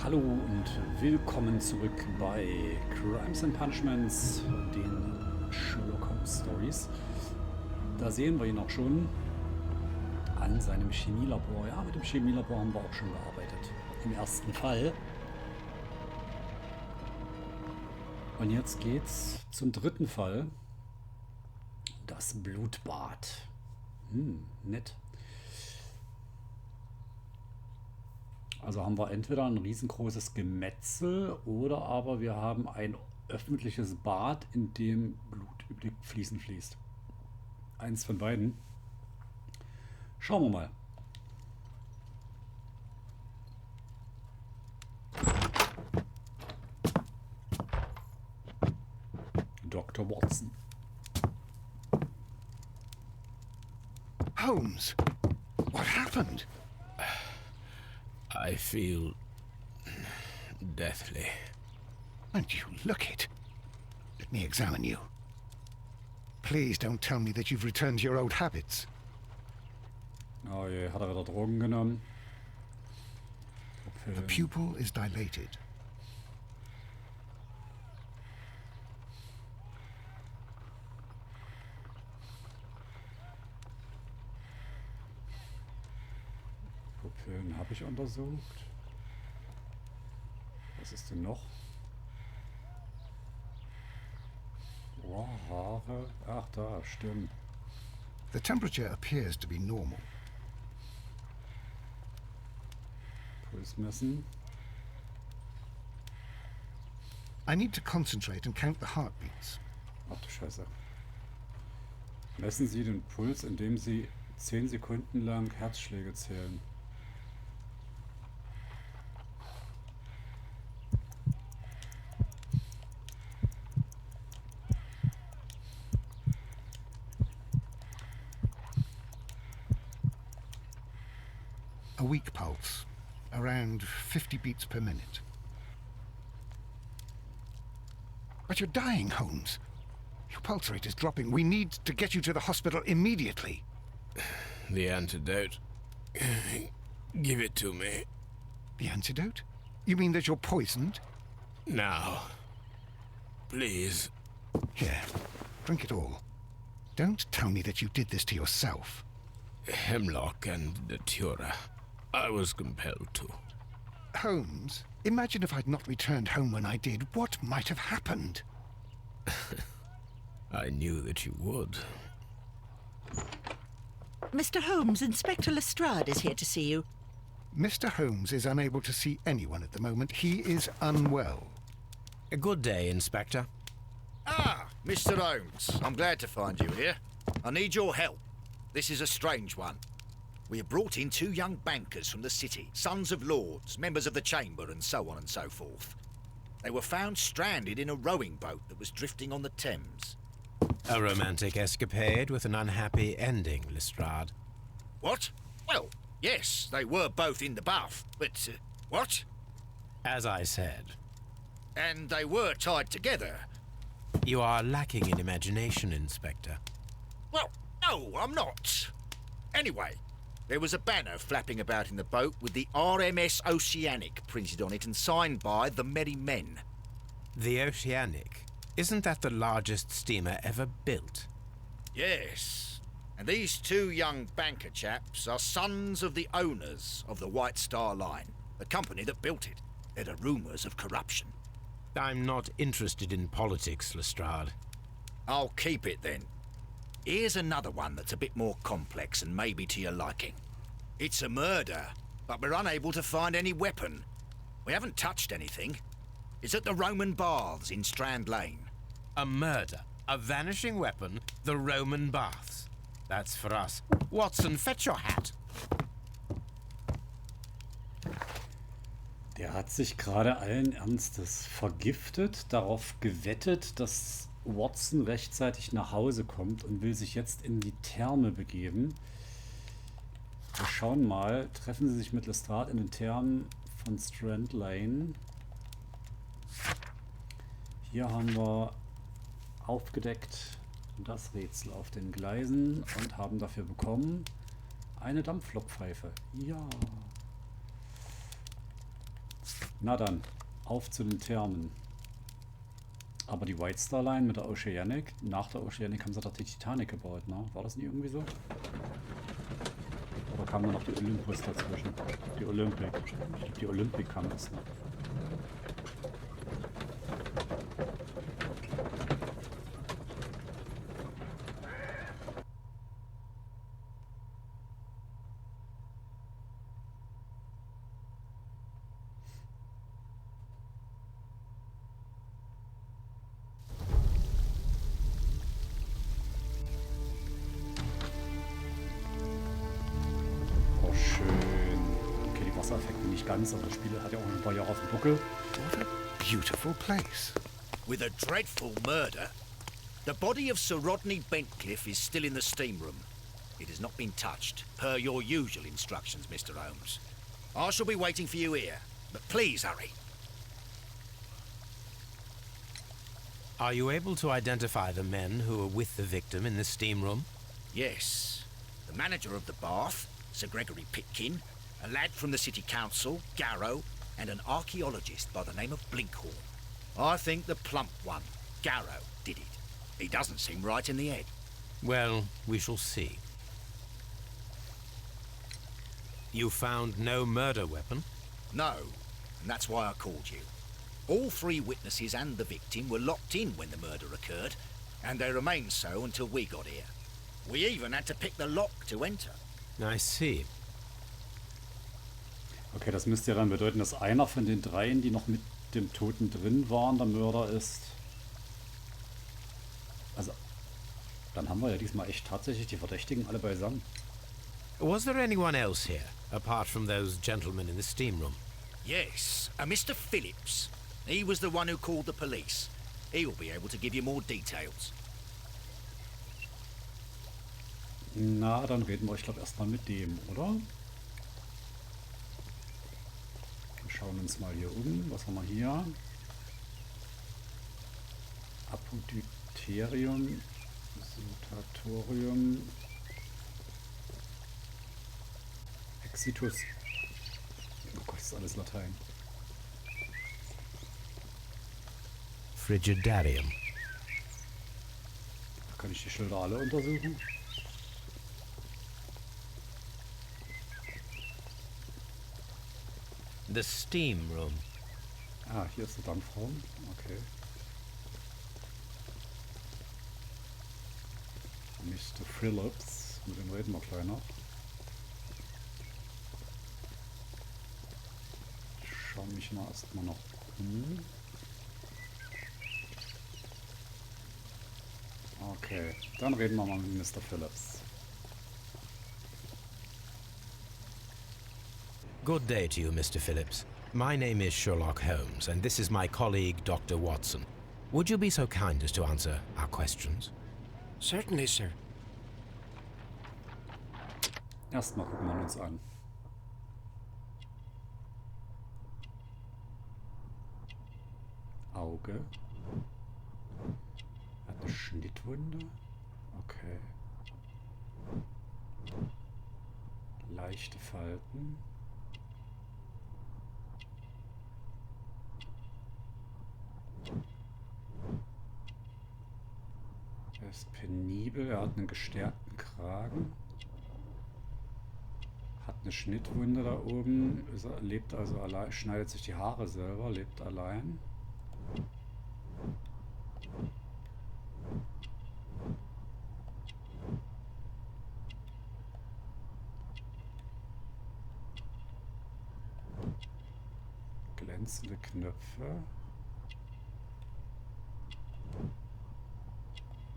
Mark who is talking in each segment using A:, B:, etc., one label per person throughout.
A: Hallo und willkommen zurück bei Crimes and Punishments, den Sherlock Holmes Stories. Da sehen wir ihn auch schon an seinem Chemielabor. Ja, mit dem Chemielabor haben wir auch schon gearbeitet. Im ersten Fall. Und jetzt geht's zum dritten Fall. Das Blutbad. Nett. Also haben wir entweder ein riesengroßes Gemetzel oder aber wir haben ein öffentliches Bad, in dem Blut über die Fliesen fließt. Eins von beiden. Schauen wir mal. Dr. Watson.
B: Holmes, what happened?
C: I feel deathly.
B: And you look it. Let me examine you. Please don't tell me that you've returned to your old habits.
A: Oh je, hat er wieder Drogen genommen?
B: The pupil is dilated.
A: Pupillen habe ich untersucht. Was ist denn noch? Oh, Haare. Ach, da, stimmt.
B: The temperature appears to be normal.
A: Puls messen.
B: I need to concentrate and count the heartbeats.
A: Ach du Scheiße. Messen Sie den Puls, indem Sie 10 Sekunden lang Herzschläge zählen.
B: A weak pulse, around 50 beats per minute. But you're dying, Holmes. Your pulse rate is dropping. We need to get you to the hospital immediately.
C: The antidote. Give it to me.
B: The antidote? You mean that you're poisoned?
C: Now. Please.
B: Here, drink it all. Don't tell me that you did this to yourself.
C: Hemlock and datura. I was compelled to.
B: Holmes, imagine if I'd not returned home when I did. What might have happened?
C: I knew that you would.
D: Mr. Holmes, Inspector Lestrade is here to see you.
B: Mr. Holmes is unable to see anyone at the moment. He is unwell.
E: A good day, Inspector.
F: Ah, Mr. Holmes. I'm glad to find you here. I need your help. This is a strange one. We have brought in 2 young bankers from the city, sons of lords, members of the chamber, and so on and so forth. They were found stranded in a rowing boat that was drifting on the Thames.
E: A romantic escapade with an unhappy ending, Lestrade.
F: What? Well, yes, they were both in the bath, but, what?
E: As I said,
F: And they were tied together.
E: you are lacking in imagination, Inspector.
F: Well, no, I'm not. Anyway, there was a banner flapping about in the boat with the RMS Oceanic printed on it and signed by the Merry Men.
E: The Oceanic. Isn't that the largest steamer ever built?
F: Yes, and these 2 young banker chaps are sons of the owners of the White Star Line, the company that built it. There are rumours of corruption.
E: I'm not interested in politics, Lestrade.
F: I'll keep it then. Here's another one that's a bit more complex and maybe to your liking. It's a murder, but we're unable to find any weapon. We haven't touched anything. It's at the Roman Baths in Strand Lane.
E: A murder, a vanishing weapon, the Roman baths. That's for us. Watson, fetch your hat.
A: Der hat sich gerade allen Ernstes vergiftet, darauf gewettet, dass Watson rechtzeitig nach Hause kommt und will sich jetzt in die Therme begeben. Wir schauen mal, treffen sie sich mit Lestrade in den Thermen von Strand Lane. Hier haben wir aufgedeckt das Rätsel auf den Gleisen und haben dafür bekommen eine Dampflokpfeife. Ja. Na dann, auf zu den Thermen. Aber die White Star Line mit der Oceanic, nach der Oceanic haben sie doch die Titanic gebaut, ne? War das nicht irgendwie so? Oder kam da noch die Olympus dazwischen? Die Olympic. Ich glaube, die Olympic kam erst noch. Nicht ganz, aber das Spiel hat ja auch ein paar Jahre auf dem Buckel.
B: What a beautiful place.
F: With a dreadful murder. The body of Sir Rodney Bentcliffe is still in the steam room. It has not been touched, per your usual instructions, Mr. Holmes. I shall be waiting for you here, but please hurry.
E: Are you able to identify the men who were with the victim in the steam room?
F: Yes. The manager of the bath, Sir Gregory Pitkin, a lad from the city council, Garrow, and an archaeologist by the name of Blinkhorn. I think the plump one, Garrow, did it. He doesn't seem right in the head.
E: Well, we shall see. You found no murder weapon?
F: No, and that's why I called you. All three witnesses and the victim were locked in when the murder occurred, and they remained so until we got here. We even had to pick the lock to enter.
E: I see.
A: Okay, das müsste ja dann bedeuten, dass einer von den dreien, die noch mit dem Toten drin waren, der Mörder ist. Also, dann haben wir ja diesmal echt tatsächlich die Verdächtigen alle beisammen.
E: Was there anyone else here, apart from those gentlemen in the steam room?
F: Yes, a Mr. Phillips. He was the one who called the police. He'll be able to give you more details.
A: Na, dann reden wir, ich glaube, erstmal mit dem, oder? Wir schauen uns mal hier um. Was haben wir hier? Apodyterium, Sutatorium, Exitus. Oh Gott, das ist alles Latein.
E: Frigidarium.
A: Da kann ich die Schilder alle untersuchen.
E: The steam room.
A: Ah, hier ist der Dampfraum. Okay. Mr. Phillips. Mit dem reden wir gleich noch. Ich schaue mich mal erstmal noch um. Okay, dann reden wir mal mit Mr. Phillips.
E: Good day to you, Mr. Phillips. My name is Sherlock Holmes, and this is my colleague, Dr. Watson. Would you be so kind as to answer our questions?
G: Certainly, sir.
A: Erstmal gucken wir uns an. Auge. Hat eine Schnittwunde. Okay. Leichte Falten. Er ist penibel, er hat einen gestärkten Kragen. Hat eine Schnittwunde da oben, lebt also allein, schneidet sich die Haare selber, lebt allein. Glänzende Knöpfe.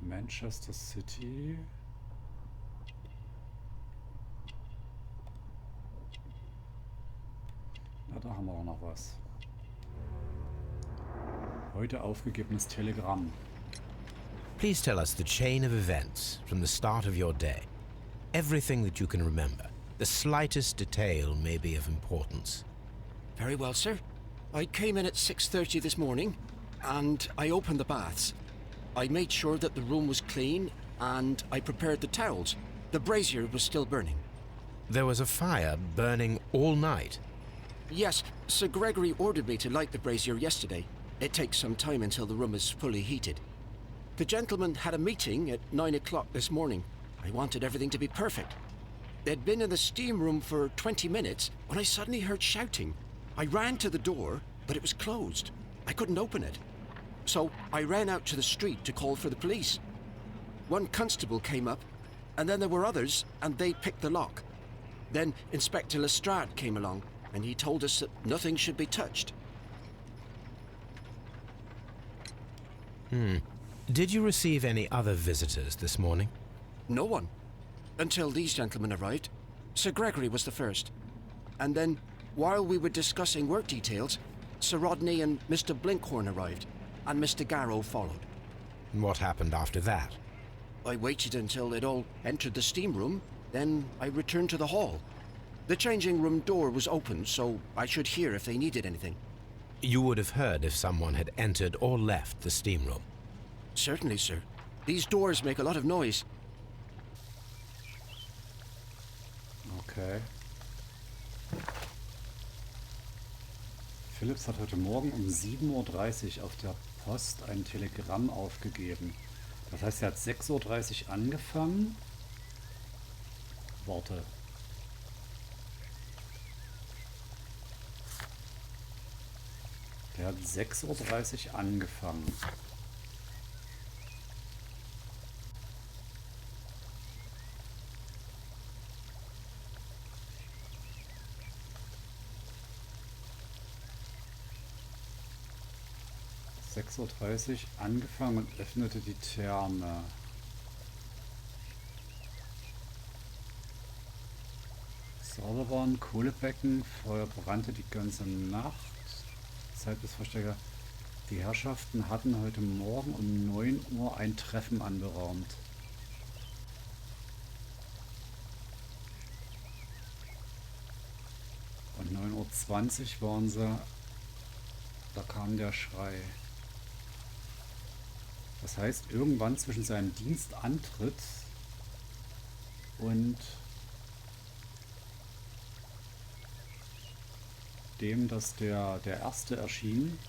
A: Manchester City. Na, da haben wir auch noch was. Heute aufgegebenes Telegramm.
E: Please tell us the chain of events from the start of your day. Everything that you can remember. The slightest detail may be of importance.
G: Very well, sir. I came in at 6:30 this morning, and I opened the baths. I made sure that the room was clean, and I prepared the towels. The brazier was still burning.
E: There was a fire burning all night.
G: Yes, Sir Gregory ordered me to light the brazier yesterday. It takes some time until the room is fully heated. The gentleman had a meeting at 9 o'clock this morning. I wanted everything to be perfect. They'd been in the steam room for 20 minutes when I suddenly heard shouting. I ran to the door, but it was closed. I couldn't open it. So I ran out to the street to call for the police. One constable came up, and then there were others, and they picked the lock. Then Inspector Lestrade came along, and he told us that nothing should be touched.
E: Did you receive any other visitors this morning?
G: No one. Until these gentlemen arrived. Sir Gregory was the first. And then, while we were discussing work details, Sir Rodney and Mr. Blinkhorn arrived, and Mr. Garrow followed.
E: And what happened after that?
G: I waited until they'd all entered the steam room, then I returned to the hall. The changing room door was open, so I should hear if they needed anything.
E: You would have heard if someone had entered or left the steam room.
G: Certainly, sir. These doors make a lot of noise.
A: Okay. Phillips hat heute Morgen um 7:30 Uhr auf der Post ein Telegramm aufgegeben. Das heißt, er hat 6:30 Uhr angefangen. Warte. Der hat 6:30 Uhr angefangen. Uhr angefangen und öffnete die Therme. Sauber waren Kohlebecken, Feuer brannte die ganze Nacht. Zeit bis Verstärker. Die Herrschaften hatten heute Morgen um 9 Uhr ein Treffen anberaumt. Und 9:20 Uhr waren sie. Da kam der Schrei. Das heißt, irgendwann zwischen seinem Dienstantritt und dem, dass der erste erschien,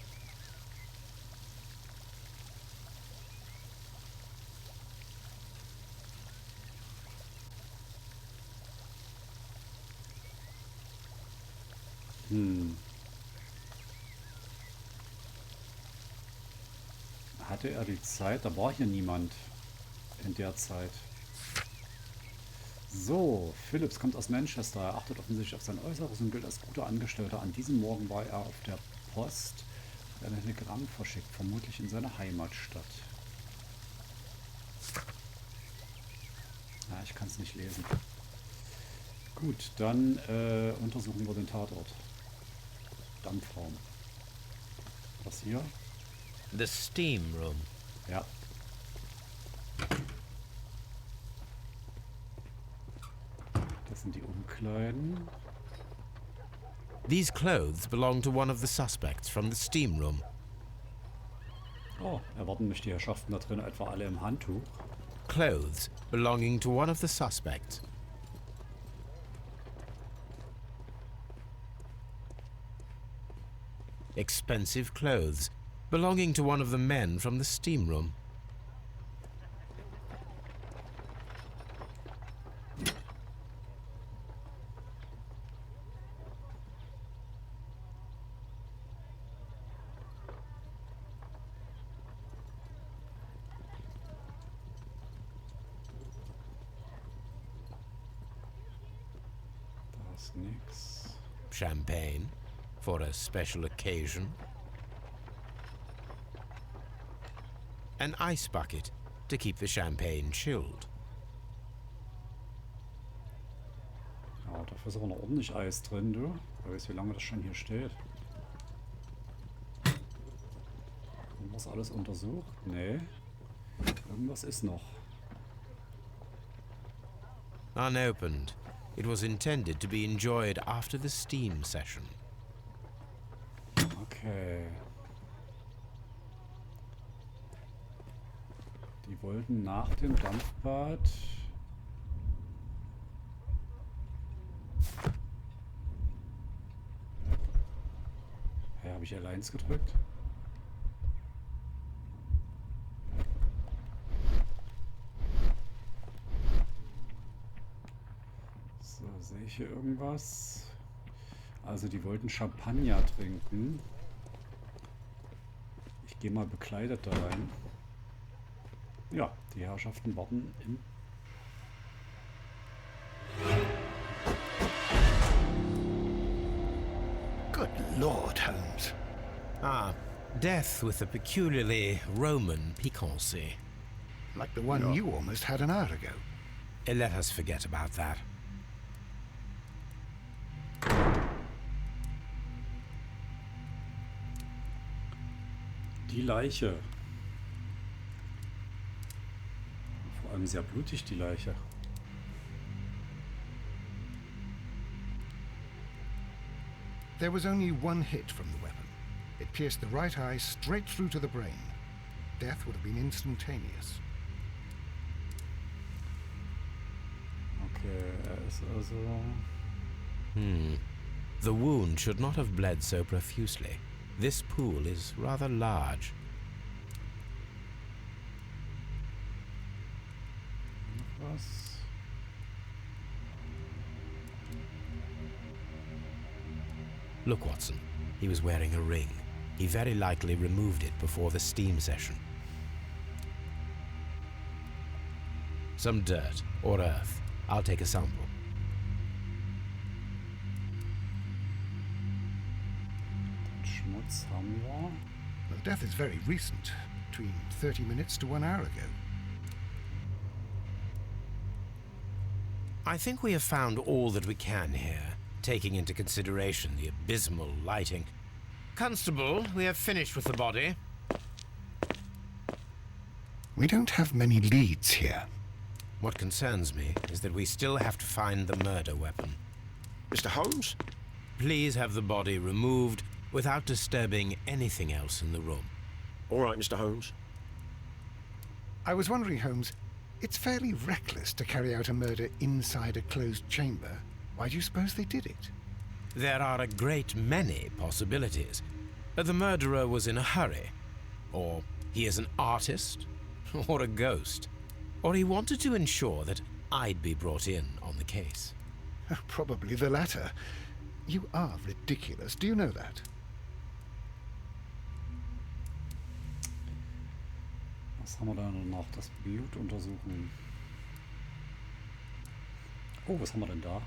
A: hatte er die Zeit, da war hier niemand in der Zeit. So, Phillips kommt aus Manchester, er achtet offensichtlich auf sein Äußeres und gilt als guter Angestellter. An diesem Morgen war er auf der Post, hat ein Telegramm verschickt, vermutlich in seine Heimatstadt. Ja, ich kann es nicht lesen. Gut, dann untersuchen wir den Tatort. Dampfraum. Was hier?
E: The steam room.
A: Ja. Das sind die Umkleiden.
E: These clothes belong to one of the suspects from the steam room.
A: Oh, erwarten mich die Herrschaften da drin etwa alle im Handtuch?
E: Clothes belonging to one of the suspects. Expensive clothes belonging to one of the men from the steam room.
A: Da ist nix.
E: Champagne for a special occasion. An ice bucket to keep the champagne chilled.
A: Ja, dafür ist aber noch ordentlich Eis drin, du. Wer weiß, wie lange das schon hier steht. Haben wir das alles untersucht? Nee. Irgendwas ist noch.
E: Unopened, it was intended to be enjoyed after the steam session.
A: Okay. Die wollten nach dem Dampfbad Habe ich L1 gedrückt? So, sehe ich hier irgendwas? Also die wollten Champagner trinken. Ich gehe mal bekleidet da rein. Ja, die Herrschaften warten im...
B: Good Lord, Holmes.
E: Ah, death with a peculiarly Roman piquancy.
B: Like the one you almost had an hour ago.
E: Let us forget about that.
A: Die Leiche. Vor allem sehr blutig, die Leiche.
B: There was only one hit from the weapon. It pierced the right eye straight through to the brain. Death would have been instantaneous.
A: Okay, er ist also...
E: The wound should not have bled so profusely. This pool is rather large.
A: Was?
E: Look, Watson. He was wearing a ring. He very likely removed it before the steam session. Some dirt or earth. I'll take a sample.
A: Schmutz haben wir.
B: The death is very recent, between 30 minutes to 1 hour ago.
E: I think we have found all that we can here, taking into consideration the abysmal lighting. Constable, we have finished with the body.
B: We don't have many leads here.
E: What concerns me is that we still have to find the murder weapon.
G: Mr. Holmes?
E: Please have the body removed without disturbing anything else in the room.
G: All right, Mr. Holmes.
B: I was wondering, Holmes, it's fairly reckless to carry out a murder inside a closed chamber. Why do you suppose they did it?
E: There are a great many possibilities. The murderer was in a hurry, or he is an artist, or a ghost, or he wanted to ensure that I'd be brought in on the case.
B: Probably the latter. You are ridiculous. Do you know that?
A: Was haben wir da noch? Das Blut untersuchen. Oh, was haben wir denn da?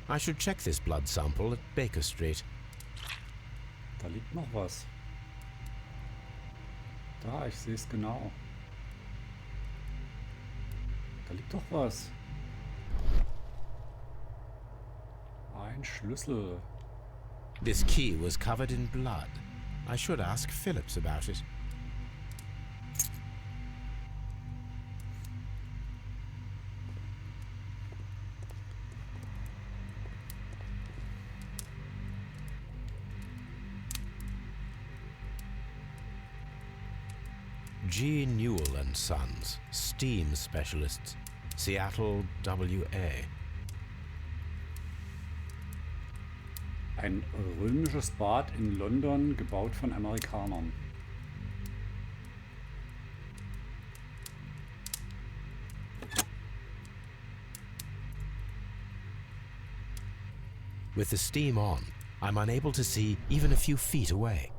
E: I should check this blood sample at Baker Street.
A: Da liegt noch was. Da, ich sehe es genau. Da liegt doch was. Ein Schlüssel.
E: This key was covered in blood. I should ask Phillips about it. G. Newell and Sons, steam specialists, Seattle, WA.
A: Ein römisches Bad in London, gebaut von Amerikanern.
E: With the steam on, I'm unable to see even a few feet away.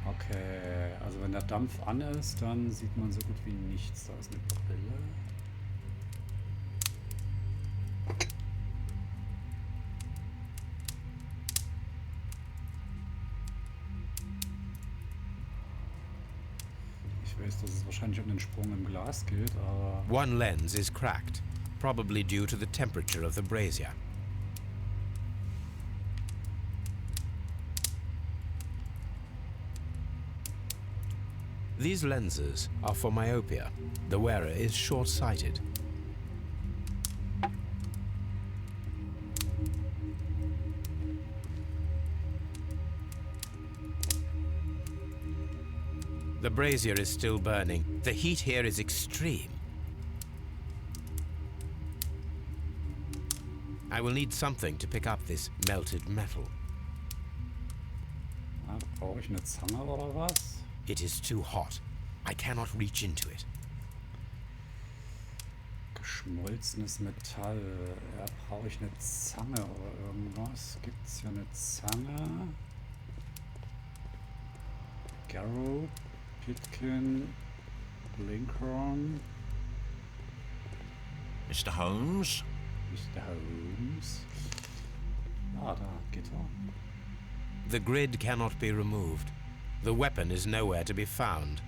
A: Okay, also wenn der Dampf an ist, dann sieht man so gut wie nichts. Da ist eine Brille. Ich weiß, dass es wahrscheinlich um den Sprung im Glas geht, aber...
E: One lens is cracked, probably due to the temperature of the brazier. These lenses are for myopia. The wearer is short-sighted. The brazier is still burning. The heat here is extreme. I will need something to pick up this melted metal.
A: Brauche ich eine Zange oder was?
E: It is too hot. I cannot reach into it.
A: Geschmolzenes Metall. Ja, brauche ich eine Zange oder irgendwas? Gibt es hier eine Zange? Garrow, Pitkin, Lincoln.
C: Mr. Holmes?
A: Mr. Holmes. Ah, da, Gitter.
E: The grid cannot be removed. The weapon is nowhere to be found.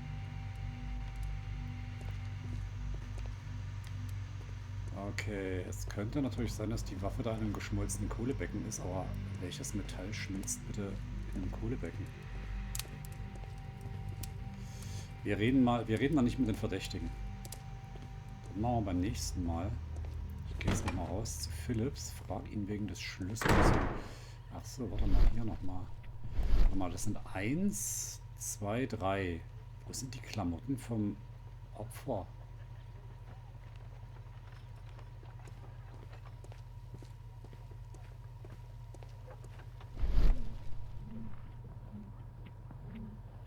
A: Okay, es könnte natürlich sein, dass die Waffe da in einem geschmolzenen Kohlebecken ist, aber welches Metall schmilzt bitte in einem Kohlebecken? Wir reden mal nicht mit den Verdächtigen. Das machen wir beim nächsten Mal. Ich gehe jetzt nochmal raus zu Phillips, frage ihn wegen des Schlüssels. Achso, warte mal, hier nochmal. Warte mal, das sind 1, 2, 3. Wo sind die Klamotten vom Opfer?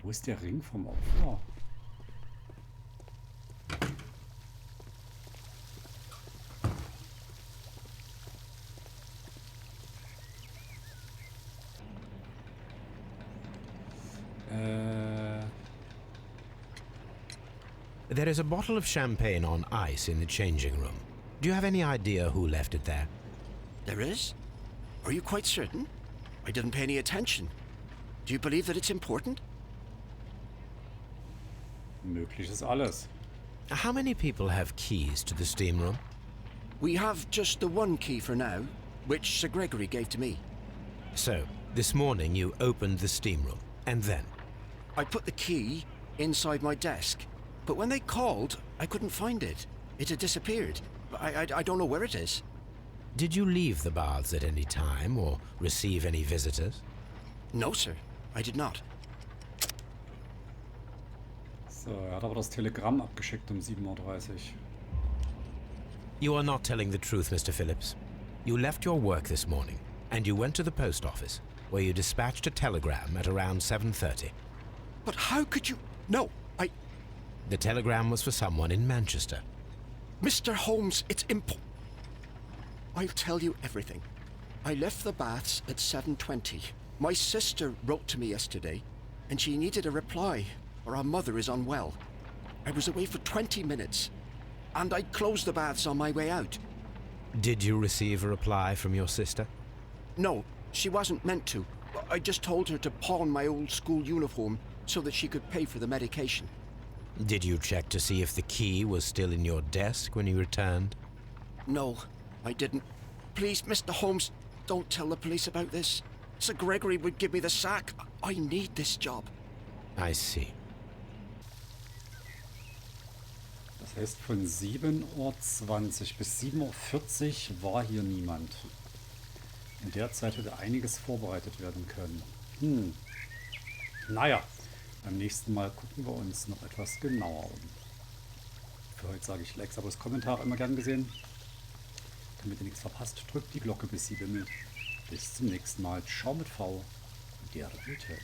A: Wo ist der Ring vom Opfer?
E: There is a bottle of champagne on ice in the changing room. Do you have any idea who left it there?
G: There is? Are you quite certain? I didn't pay any attention. Do you believe that it's important?
A: Möglich ist alles.
E: How many people have keys to the steam room?
G: We have just the one key for now, which Sir Gregory gave to me.
E: So, this morning you opened the steam room, and then?
G: I put the key inside my desk, but when they called, I couldn't find it. It had disappeared. I don't know where it is.
E: Did you leave the baths at any time, or receive any visitors?
G: No, sir, I did not.
A: So, er hat aber das Telegramm abgeschickt um 7:30 Uhr.
E: You are not telling the truth, Mr. Phillips. You left your work this morning, and you went to the post office, where you dispatched a telegram at around 7:30.
G: But how could you... No,
E: The telegram was for someone in Manchester.
G: Mr. Holmes, it's I'll tell you everything. I left the baths at 7:20. My sister wrote to me yesterday, and she needed a reply, or our mother is unwell. I was away for 20 minutes, and I closed the baths on my way out.
E: Did you receive a reply from your sister?
G: No, she wasn't meant to. I just told her to pawn my old school uniform so that she could pay for the medication.
E: Did you check to see if the key was still in your desk when you returned?
G: No, I didn't. Please, Mr. Holmes, don't tell the police about this. Sir Gregory would give me the sack. I need this job.
E: I see.
A: Das heißt, von 7:20 Uhr bis 7:40 Uhr war hier niemand. In der Zeit hätte einiges vorbereitet werden können. Naja, beim nächsten Mal gucken wir uns noch etwas genauer um. Für heute sage ich Likes, Abos, Kommentare immer gern gesehen. Damit ihr nichts verpasst, drückt die Glocke, bis sie bimmelt. Bis zum nächsten Mal. Ciao mit V. Der Blutbad.